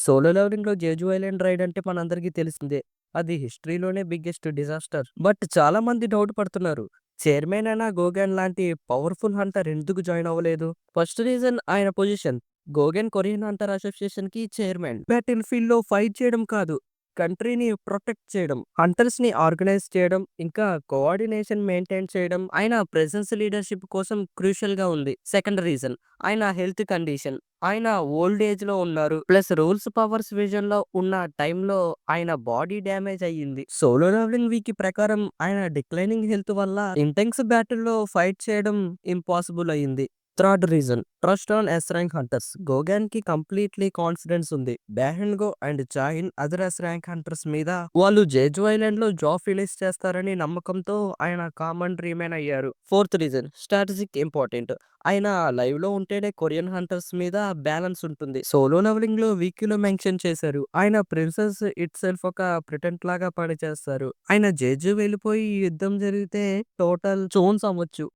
Solo లెవెలింగ్‌లో 'Jeju island' ride అంటే మనందరికీ తెలిసిందే. అది హిస్టరీలోనే బిగ్గెస్ట్ డిజాస్టర్. బట్ చాలా మంది డౌట్ పడుతున్నారు. చైర్మన్ అయిన గోగెన్ లాంటి పవర్‌ఫుల్ హంటర్ ఎందుకు జాయిన్ అవ్వలేదు? ఫస్ట్ రీజన్ ఆయన పొజిషన్. గోగెన్ కొరియన్ హంటర్ అసోసియేషన్‌కి చైర్మన్. బ్యాటిల్ ఫీల్డ్‌లో ఫైట్ చేయడం కాదు, కంట్రీని ప్రొటెక్ట్ చేయడం, హంటర్స్‌ని ఆర్గనైజ్ చేయడం, ఇంకా కోఆర్డినేషన్ మెయింటైన్ చేయడం ఆయన ప్రెజెన్స్ లీడర్‌షిప్ కోసం క్రూషియల్‌గా ఉంది. సెకండ్ రీజన్ ఆయన హెల్త్ కండిషన్. ఆయన ఓల్డ్ ఏజ్‌లో ఉన్నారు. ప్లస్ రూల్స్, పవర్స్ విజన్‌లో ఉన్న టైంలో ఆయన బాడీ డ్యామేజ్ అయ్యింది. సోలో లెవెలింగ్ వీక్ ప్రకారం ఆయన డిక్లైనింగ్ హెల్త్ వల్ల ఇంటెన్స్ బ్యాటిల్‌లో ఫైట్ చేయడం ఇంపాసిబుల్ అయింది. Third reason trust on S rank hunters. గోగాన్‌కి కంప్లీట్‌లీ కాన్ఫిడెన్స్ ఉంది. బెహెన్‌గో అండ్ చాహిన్ అదర్ ఎస్ ర్యాంక్ హంటర్స్ మీద వాళ్ళు జేజు ఐలాండ్‌లో జాబ్ ఫినిష్ చేస్తారని నమ్మకంతో ఆయన కామన్ రీమెన్ అయ్యారు. Fourth reason strategic important. ఆయన లైవ్‌లో ఉంటేనే కొరియన్ హంటర్స్ మీద బ్యాలెన్స్ ఉంటుంది. సోలో లెవెలింగ్‌లో వీక్‌లో మెన్షన్ చేశారు. ఆయన ప్రిన్సెస్ ఇట్‌సెల్ఫ్ ఒక ప్రిటెంట్ లాగా పనిచేస్తారు. ఆయన జేజు వెళ్ళిపోయి యుద్ధం జరిగితే టోటల్ చోన్స్ అవ్వచ్చు.